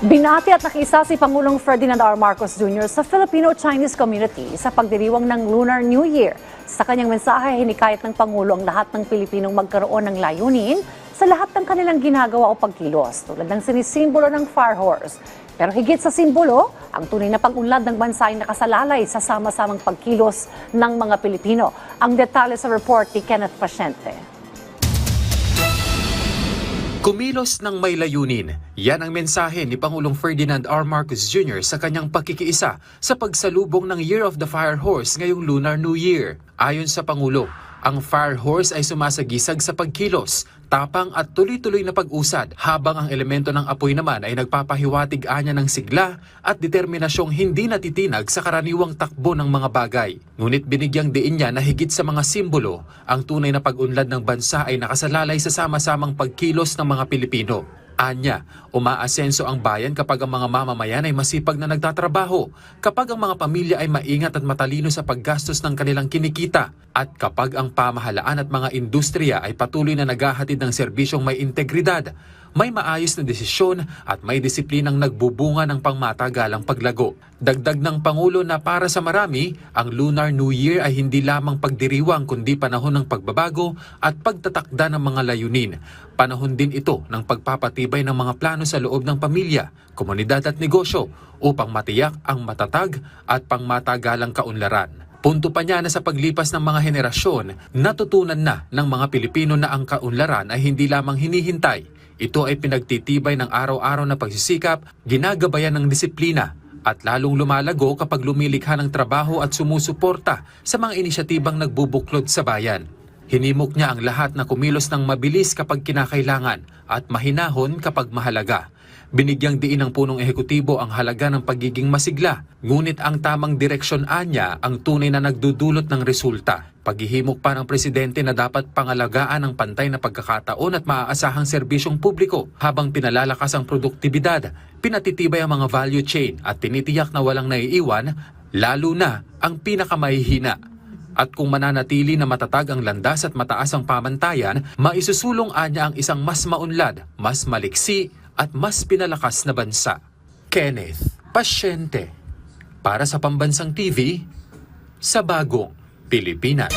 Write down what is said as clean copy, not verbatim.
Binati at nakiisa si Pangulong Ferdinand R. Marcos Jr. sa Filipino-Chinese community sa pagdiriwang ng Lunar New Year. Sa kanyang mensahe, hinikayat ng Pangulo ang lahat ng Pilipinong magkaroon ng layunin sa lahat ng kanilang ginagawa o pagkilos, tulad ng sinisimbolo ng Fire Horse. Pero higit sa simbolo, ang tunay na pag-unlad ng bansa ay nakasalalay sa sama-samang pagkilos ng mga Pilipino. Ang detalye sa report ni Kenneth Pasyente. Kumilos ng may layunin. Yan ang mensahe ni Pangulong Ferdinand R. Marcos Jr. sa kanyang pakikiisa sa pagsalubong ng Year of the Fire Horse ngayong Lunar New Year. Ayon sa Pangulo, ang Fire Horse ay sumasagisag sa pagkilos, tapang at tuloy-tuloy na pag-usad, habang ang elemento ng apoy naman ay nagpapahiwatig anya ng sigla at determinasyong hindi natitinag sa karaniwang takbo ng mga bagay. Ngunit binigyang diin niya na higit sa mga simbolo, ang tunay na pag-unlad ng bansa ay nakasalalay sa sama-samang pagkilos ng mga Pilipino. Anya, umaasenso ang bayan kapag ang mga mamamayan ay masipag na nagtatrabaho, kapag ang mga pamilya ay maingat at matalino sa paggastos ng kanilang kinikita, at kapag ang pamahalaan at mga industriya ay patuloy na naghahatid ng serbisyong may integridad, may maayos na desisyon at may disiplinang nagbubunga ng pangmatagalang paglago. Dagdag ng Pangulo na para sa marami, ang Lunar New Year ay hindi lamang pagdiriwang kundi panahon ng pagbabago at pagtatakda ng mga layunin. Panahon din ito ng pagpapatibay ng mga plano sa loob ng pamilya, komunidad at negosyo upang matiyak ang matatag at pangmatagalang kaunlaran. Punto pa niya na sa paglipas ng mga henerasyon, natutunan na ng mga Pilipino na ang kaunlaran ay hindi lamang hinihintay. Ito ay pinagtitibay ng araw-araw na pagsisikap, ginagabayan ng disiplina, at lalong lumalago kapag lumilikha ng trabaho at sumusuporta sa mga inisyatibang nagbubuklod sa bayan. Hinimok niya ang lahat na kumilos ng mabilis kapag kinakailangan at mahinahon kapag mahalaga. Binigyang diin ng punong ehekutibo ang halaga ng pagiging masigla, ngunit ang tamang direksyon anya ang tunay na nagdudulot ng resulta. Paghihimok pa ng presidente na dapat pangalagaan ang pantay na pagkakataon at maaasahang serbisyong publiko habang pinalalakas ang produktibidad, pinatitibay ang mga value chain at tinitiyak na walang naiiwan, lalo na ang pinakamahihina. At kung mananatili na matatag ang landas at mataas ang pamantayan, maisusulong anya ang isang mas maunlad, mas maliksi at mas pinalakas na bansa. Kenneth Pasyente, para sa Pambansang TV, sa Bagong Pilipinas.